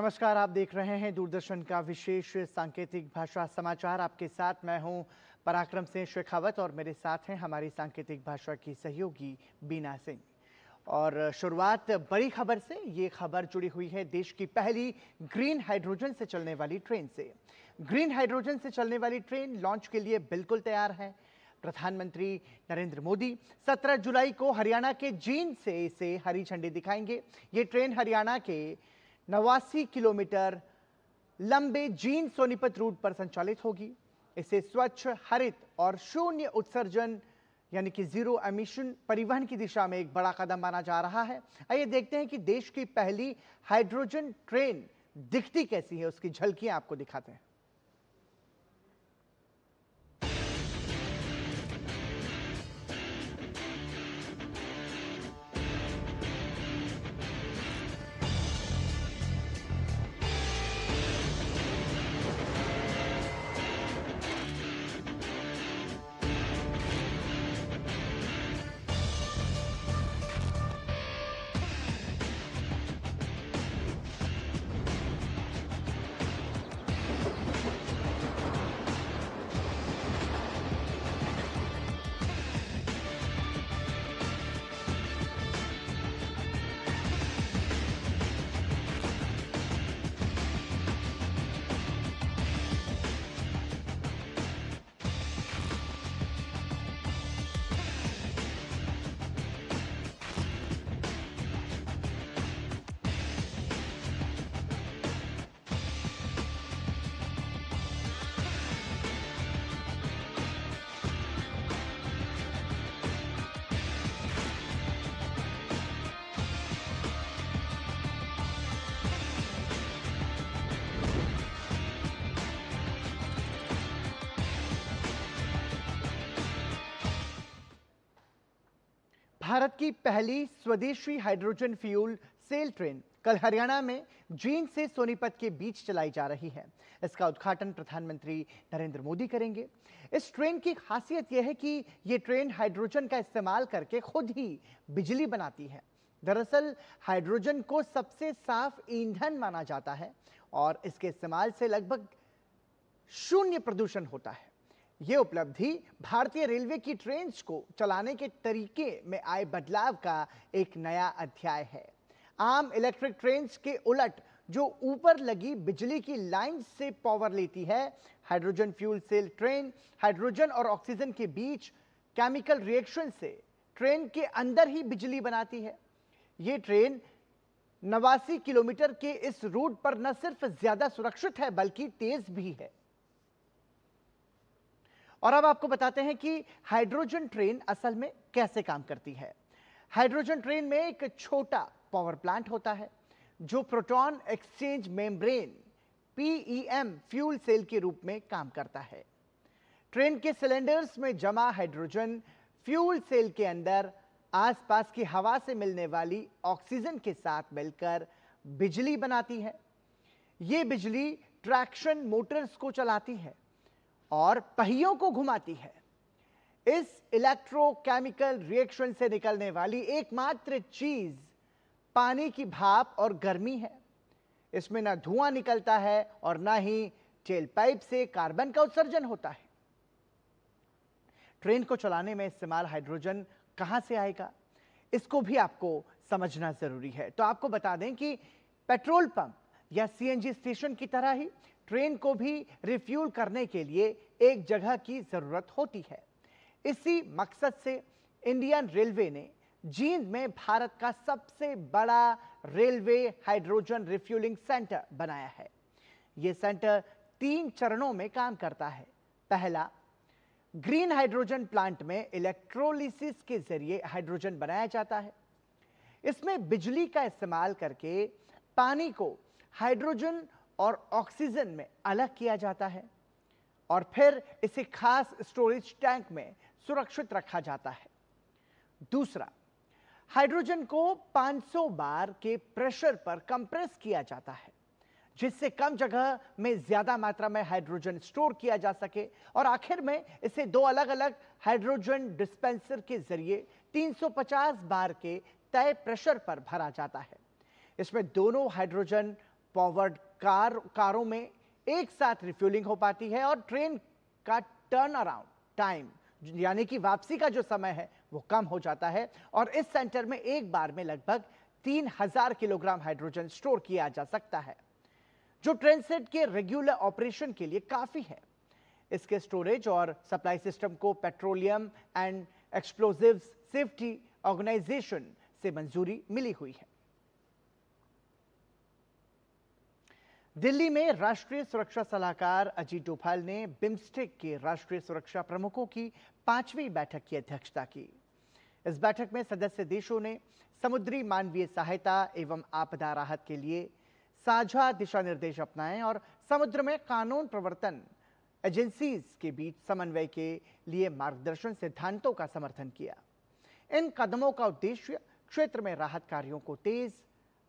नमस्कार, आप देख रहे हैं दूरदर्शन का विशेष सांकेतिक भाषा समाचार। आपके साथ मैं हूं पराक्रम सिंह शेखावत और मेरे साथ हैं हमारी सांकेतिक भाषा की सहयोगी बीना सिंह। और शुरुआत बड़ी खबर से। ये खबर जुड़ी हुई है देश की पहली ग्रीन हाइड्रोजन से चलने वाली ट्रेन से। ग्रीन हाइड्रोजन से चलने वाली ट्रेन लॉन्च के लिए बिल्कुल तैयार है। प्रधानमंत्री नरेंद्र मोदी 17 जुलाई को हरियाणा के जींद से इसे हरी झंडी दिखाएंगे। ये ट्रेन हरियाणा के 89 किलोमीटर लंबे जींद सोनीपत रूट पर संचालित होगी। इसे स्वच्छ, हरित और शून्य उत्सर्जन यानी कि जीरो एमिशन परिवहन की दिशा में एक बड़ा कदम माना जा रहा है। आइए देखते हैं कि देश की पहली हाइड्रोजन ट्रेन दिखती कैसी है, उसकी झलकियां आपको दिखाते हैं। भारत की पहली स्वदेशी हाइड्रोजन फ्यूल सेल ट्रेन कल हरियाणा में जींद से सोनीपत के बीच चलाई जा रही है। इसका उद्घाटन प्रधानमंत्री नरेंद्र मोदी करेंगे। इस ट्रेन की खासियत यह है कि यह ट्रेन हाइड्रोजन का इस्तेमाल करके खुद ही बिजली बनाती है। दरअसल हाइड्रोजन को सबसे साफ ईंधन माना जाता है और इसके इस्तेमाल से लगभग शून्य प्रदूषण होता है। यह उपलब्धि भारतीय रेलवे की ट्रेन्स को चलाने के तरीके में आए बदलाव का एक नया अध्याय है। आम इलेक्ट्रिक ट्रेन्स के उलट जो ऊपर लगी बिजली की लाइन से पावर लेती है, hydrogen fuel cell train hydrogen और ऑक्सीजन के बीच केमिकल रिएक्शन से ट्रेन के अंदर ही बिजली बनाती है। यह ट्रेन 89 किलोमीटर के इस रूट पर न सिर्फ ज्यादा सुरक्षित है बल्कि तेज भी है। और अब आपको बताते हैं कि हाइड्रोजन ट्रेन असल में कैसे काम करती है। हाइड्रोजन ट्रेन में एक छोटा पावर प्लांट होता है जो proton exchange membrane PEM fuel cell के रूप में काम करता है। ट्रेन के सिलेंडर्स में जमा हाइड्रोजन फ्यूल सेल के अंदर आसपास की हवा से मिलने वाली ऑक्सीजन के साथ मिलकर बिजली बनाती है। यह बिजली ट्रैक्शन मोटर्स को चलाती है और पहियों को घुमाती है। इस इलेक्ट्रोकेमिकल रिएक्शन से निकलने वाली एकमात्र चीज पानी की भाप और गर्मी है। इसमें ना धुआं निकलता है और ना ही टेल पाइप से कार्बन का उत्सर्जन होता है। ट्रेन को चलाने में इस्तेमाल हाइड्रोजन कहां से आएगा, इसको भी आपको समझना जरूरी है। तो आपको बता दें कि पेट्रोल पंप या सीएनजी स्टेशन की तरह ही ट्रेन को भी रिफ्यूल करने के लिए एक जगह की जरूरत होती है। इसी मकसद से इंडियन रेलवे ने जींद में भारत का सबसे बड़ा रेलवे हाइड्रोजन रिफ्यूलिंग सेंटर बनाया है। यह सेंटर 3 चरणों में काम करता है। पहला, ग्रीन हाइड्रोजन प्लांट में इलेक्ट्रोलिसिस के जरिए हाइड्रोजन बनाया जाता है। इसमें बिजली का इस्तेमाल करके पानी को हाइड्रोजन और ऑक्सीजन में अलग किया जाता है और फिर इसे खास स्टोरेज टैंक में सुरक्षित रखा जाता है। दूसरा, हाइड्रोजन को 500 बार के प्रेशर पर कंप्रेस किया जाता है जिससे कम जगह में ज्यादा मात्रा में हाइड्रोजन स्टोर किया जा सके और आखिर में इसे 2 अलग अलग हाइड्रोजन डिस्पेंसर के जरिए 350 बार के तय प्रेशर पर भरा जाता है। इसमें दोनों हाइड्रोजन फॉरवर्ड कारों में एक साथ रिफ्यूलिंग हो पाती है और ट्रेन का टर्न अराउंड टाइम यानी कि वापसी का जो समय है वो कम हो जाता है और इस सेंटर में एक बार में लगभग 3000 किलोग्राम हाइड्रोजन स्टोर किया जा सकता है, जो ट्रेन सेट के रेगुलर ऑपरेशन के लिए काफी है। इसके स्टोरेज और सप्लाई सिस्टम को petroleum and explosives safety organisation से मंजूरी मिली हुई है। दिल्ली में राष्ट्रीय सुरक्षा सलाहकार अजीत डोभाल ने बिम्स्टेक के राष्ट्रीय सुरक्षा प्रमुखों की 5वीं बैठक की अध्यक्षता की। इस बैठक में सदस्य देशों ने समुद्री मानवीय सहायता एवं आपदा राहत के लिए साझा दिशा निर्देश अपनाए और समुद्र में कानून प्रवर्तन एजेंसीज के बीच समन्वय के लिए मार्गदर्शन सिद्धांतों का समर्थन किया। इन कदमों का उद्देश्य क्षेत्र में राहत कार्यों को तेज,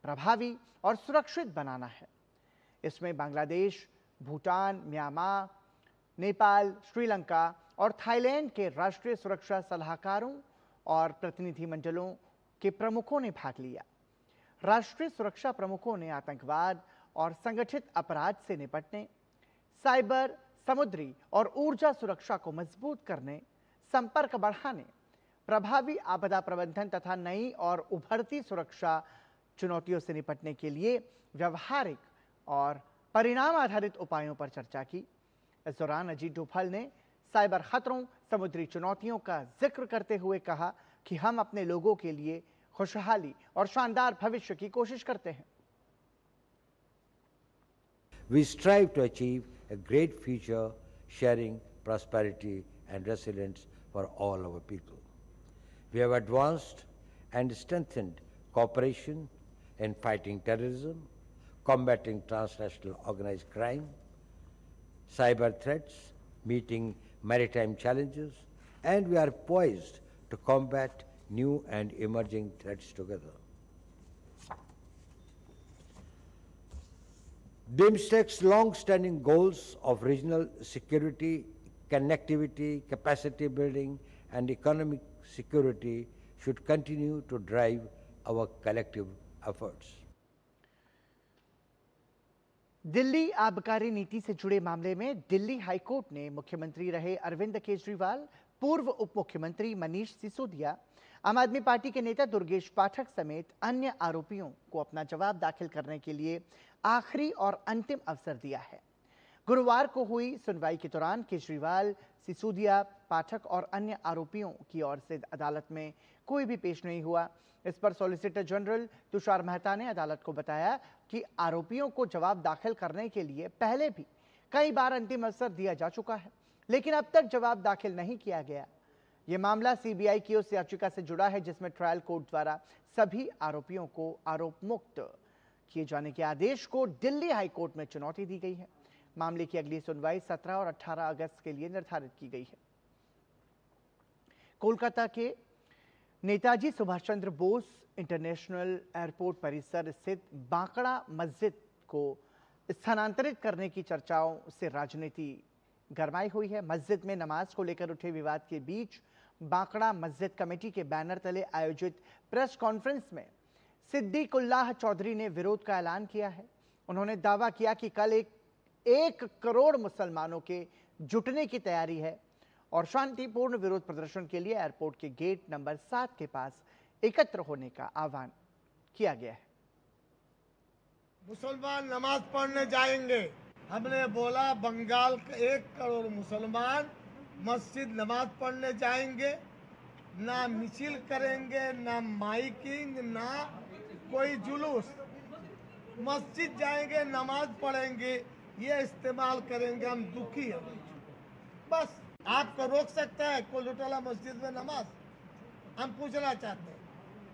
प्रभावी और सुरक्षित बनाना है। इसमें बांग्लादेश, भूटान, म्यांमार, नेपाल, श्रीलंका और थाईलैंड के राष्ट्रीय सुरक्षा सलाहकारों और प्रतिनिधिमंडलों के प्रमुखों ने भाग लिया। राष्ट्रीय सुरक्षा प्रमुखों ने आतंकवाद और संगठित अपराध से निपटने, साइबर, समुद्री और ऊर्जा सुरक्षा को मजबूत करने, संपर्क बढ़ाने, प्रभावी आपदा प्रबंधन तथा नई और उभरती सुरक्षा चुनौतियों से निपटने के लिए व्यवहारिक और परिणाम आधारित उपायों पर चर्चा की। इस दौरान अजीत डोभाल ने साइबर खतरों, समुद्री चुनौतियों का जिक्र करते हुए कहा कि हम अपने लोगों के लिए खुशहाली और शानदार भविष्य की कोशिश करते हैं। We strive to achieve a great future, sharing prosperity and resilience for all our people. We have advanced and strengthened cooperation in fighting terrorism, combating transnational organized crime, cyber threats, meeting maritime challenges, and we are poised to combat new and emerging threats together. BIMSTEC's long-standing goals of regional security, connectivity, capacity building, and economic security should continue to drive our collective efforts. Delhi आबकारी नीति से जुड़े मामले में Delhi high court ने मुख्यमंत्री रहे अरविंद केजरीवाल, पूर्व उप मुख्यमंत्री मनीष सिसोदिया, आम आदमी पार्टी के नेता दुर्गेश पाठक समेत अन्य आरोपियों को अपना जवाब दाखिल करने के लिए आखिरी और अंतिम अवसर दिया है। गुरुवार को हुई सुनवाई के दौरान केजरीवाल, सिसोदिया, पाठक और अन्य आरोपियों की ओर से अदालत में कोई भी पेश नहीं हुआ। इस पर सॉलिसिटर जनरल तुषार मेहता ने अदालत को बताया कि आरोपियों को जवाब दाखिल करने के लिए पहले भी कई बार अंतिम अवसर दिया जा चुका है, लेकिन अब तक जवाब दाखिल नहीं किया गया। यह मामला सीबीआई की उस याचिका से जुड़ा है जिसमें ट्रायल कोर्ट द्वारा सभी आरोपियों को आरोप मुक्त किए जाने के आदेश को दिल्ली हाईकोर्ट में चुनौती दी गई है। मामले की अगली सुनवाई 17 और 18 अगस्त के लिए निर्धारित की गई है। कोलकाता के नेताजी सुभाष चंद्र बोस इंटरनेशनल एयरपोर्ट परिसर स्थित बांकड़ा मस्जिद को स्थानांतरित करने की चर्चाओं से राजनीति गरमाई हुई है। मस्जिद में नमाज को लेकर उठे विवाद के बीच बांकड़ा मस्जिद कमेटी के बैनर तले आयोजित प्रेस कॉन्फ्रेंस में सिद्दीकुल्लाह चौधरी ने विरोध का ऐलान किया है। उन्होंने दावा किया कि कल 1 करोड़ मुसलमानों के जुटने की तैयारी है और शांतिपूर्ण विरोध प्रदर्शन के लिए एयरपोर्ट के गेट नंबर 7 के पास एकत्र होने का आह्वान किया गया है। मुसलमान नमाज पढ़ने जाएंगे। हमने बोला बंगाल के 1 करोड़ मुसलमान मस्जिद नमाज पढ़ने जाएंगे, ना मिছিল करेंगे, ना माइकिंग, ना कोई जुलूस। मस्जिद जाएंगे, नमाज पढ़ेंगे, ये इस्तेमाल करेंगे। हम दुखी हैं। बस आपको रोक सकता है कोई लुटेरा मस्जिद में नमाज? हम पूछना चाहते हैं,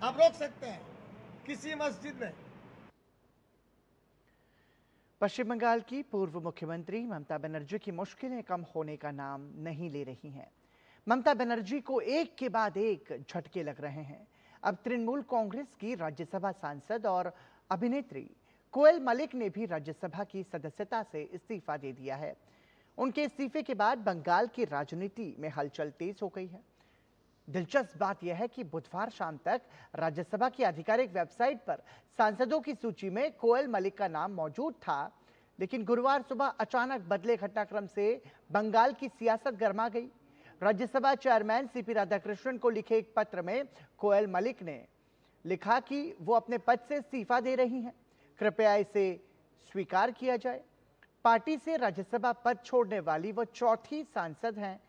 आप रोक सकते हैं किसी मस्जिद में? पश्चिम बंगाल की पूर्व मुख्यमंत्री ममता बनर्जी की मुश्किलें कम होने का नाम नहीं ले रही हैं। ममता बनर्जी को एक के बाद एक झटके लग रहे हैं। अब तृणमूल कांग्रेस की राज्यसभा सांसद और अभिनेत्री कोयल मलिक ने भी राज्यसभा की सदस्यता से इस्तीफा दे दिया है। उनके इस्तीफे के बाद बंगाल की राजनीति में हलचल तेज हो गई है। दिलचस्प बात यह है कि बुधवार शाम तक राज्यसभा की आधिकारिक वेबसाइट पर सांसदों की सूची में कोयल मलिक का नाम मौजूद था, लेकिन गुरुवार सुबह अचानक बदले घटनाक्रम से बंगाल की सियासत गर्मा गई। राज्यसभा चेयरमैन सीपी राधाकृष्णन को लिखे एक पत्र में कोयल मलिक ने लिखा कि वो अपने पद से इस्तीफा दे रही हैं, कृपया इसे स्वीकार किया जाए। पार्टी से राज्यसभा पद छोड़ने वाली वो चौथी सांसद हैं।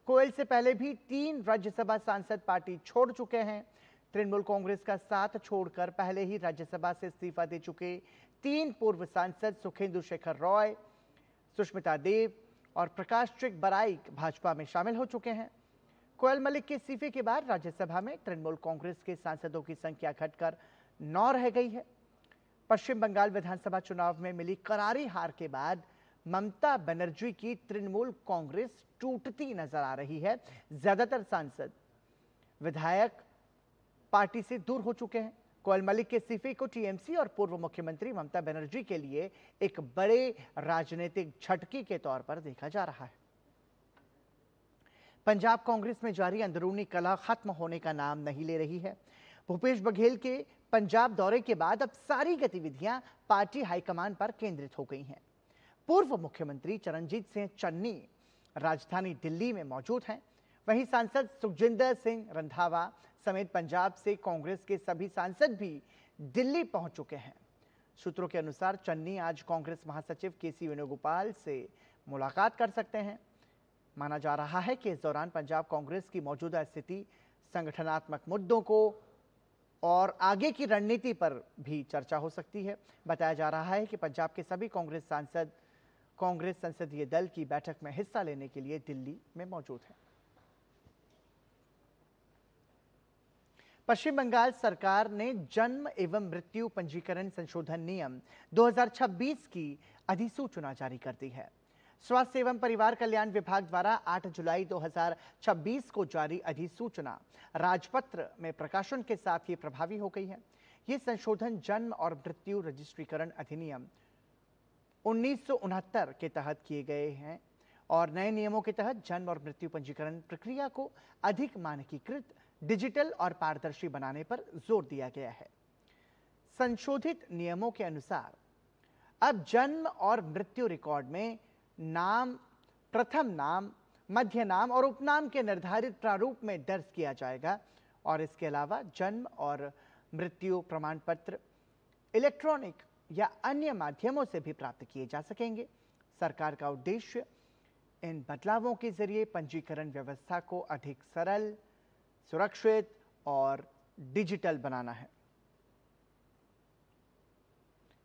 कोयल से पहले भी 3 राज्यसभा सांसद पार्टी छोड़ चुके हैं। तृणमूल कांग्रेस का साथ छोड़कर पहले ही राज्यसभा से इस्तीफा दे चुके 3 पूर्व सांसद सुखेंदु शेखर रॉय, सुष्मिता देव और प्रकाश त्रिक बराइक भाजपा में शामिल हो चुके हैं। कोयल मलिक के इस्तीफे के बाद राज्यसभा में तृणमूल कांग्रेस के सांसदों की संख्या घटकर 9 रह गई है। पश्चिम बंगाल विधानसभा चुनाव में मिली करारी हार के बाद ममता बनर्जी की तृणमूल कांग्रेस टूटती नजर आ रही है। ज्यादातर सांसद विधायक पार्टी से दूर हो चुके हैं। कोयल मलिक के इस्तीफे को टीएमसी और पूर्व मुख्यमंत्री ममता बनर्जी के लिए एक बड़े राजनीतिक झटके के तौर पर देखा जा रहा है। पंजाब कांग्रेस में जारी अंदरूनी कलह खत्म होने का नाम नहीं ले रही है। भूपेश बघेल के पंजाब दौरे के बाद अब सारी गतिविधियां पार्टी हाईकमान पर केंद्रित हो गई हैं। पूर्व मुख्यमंत्री चरणजीत सिंह चन्नी राजधानी दिल्ली में मौजूद हैं। वहीं सांसद सुखजिंदर सिंह रंधावा समेत पंजाब से कांग्रेस के सभी सांसद भी दिल्ली पहुंच चुके हैं। सूत्रों के अनुसार चन्नी आज कांग्रेस महासचिव केसी वेणुगोपाल से मुलाकात कर सकते हैं। माना जा रहा है कि इस दौरान पंजाब कांग्रेस की मौजूदा स्थिति, संगठनात्मक मुद्दों को और आगे की रणनीति पर भी चर्चा हो सकती है। बताया जा रहा है कि पंजाब के सभी कांग्रेस सांसद कांग्रेस संसदीय दल की बैठक में हिस्सा लेने के लिए दिल्ली में मौजूद हैं। पश्चिम बंगाल सरकार ने जन्म एवं मृत्यु पंजीकरण संशोधन नियम 2026 की अधिसूचना जारी कर दी है। स्वास्थ्य एवं परिवार कल्याण विभाग द्वारा 8 जुलाई 2026 को जारी अधिसूचना राजपत्र में प्रकाशन के साथ ही प्रभावी हो गई है। ये संशोधन जन्म और मृत्यु रजिस्ट्रीकरण अधिनियम 1969 के तहत किए गए हैं और नए नियमों के तहत जन्म और मृत्यु पंजीकरण प्रक्रिया को अधिक मानकीकृत, डिजिटल और पारदर्शी बनाने पर जोर दिया गया है। संशोधित नियमों के अनुसार अब जन्म और मृत्यु रिकॉर्ड में नाम, प्रथम नाम, मध्य नाम और उपनाम के निर्धारित प्रारूप में दर्ज किया जाएगा और इसके अलावा जन्म और मृत्यु प्रमाण पत्र इलेक्ट्रॉनिक या अन्य माध्यमों से भी प्राप्त किए जा सकेंगे। सरकार का उद्देश्य इन बदलावों के जरिए पंजीकरण व्यवस्था को अधिक सरल, सुरक्षित और डिजिटल बनाना है।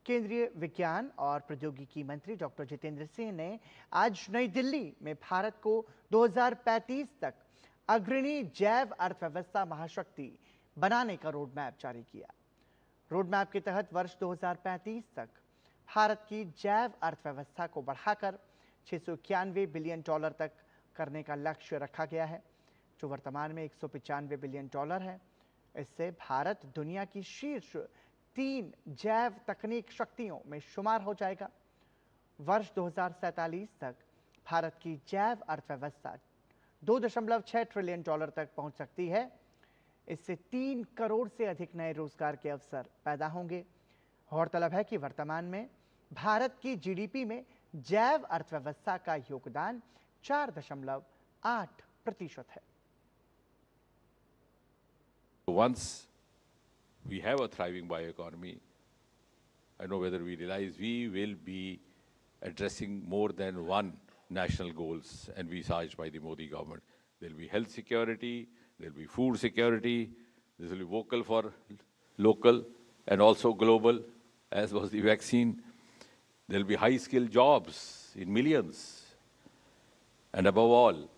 केंद्रीय विज्ञान और प्रौद्योगिकी मंत्री डॉक्टर जितेंद्र सिंह ने आज नई दिल्ली में भारत को 2035 तक अग्रणी जैव अर्थव्यवस्था महाशक्ति बनाने का रोड मैप जारी किया। रोड मैप के तहत वर्ष 2035 तक भारत की जैव अर्थव्यवस्था को बढ़ाकर $691 बिलियन तक करने का लक्ष्य रखा गया है, जो वर्तमान में $195 बिलियन है। इससे भारत दुनिया की शीर्ष 3 जैव तकनीक शक्तियों में शुमार हो जाएगा। वर्ष 2047 तक भारत की जैव अर्थव्यवस्था $2.6 ट्रिलियन तक पहुंच सकती है। इससे 3 करोड़ से अधिक नए रोजगार के अवसर पैदा होंगे। गौरतलब है कि वर्तमान में भारत की जीडीपी में जैव अर्थव्यवस्था का योगदान 4.8% है। Once we have a thriving bioeconomy, I know whether we realize we will be addressing more than one national goals envisaged by the Modi government. There will be health security, there will be food security, this will be vocal for local and also global, as was the vaccine. There will be high-skilled jobs in millions. And above all,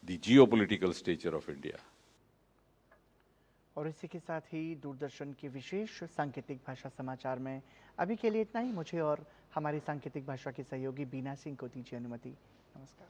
the geopolitical stature of India. और इसी के साथ ही दूरदर्शन के विशेष सांकेतिक भाषा समाचार में अभी के लिए इतना ही। मुझे और हमारी सांकेतिक भाषा के सहयोगी बीना सिंह को दीजिए अनुमति। नमस्कार।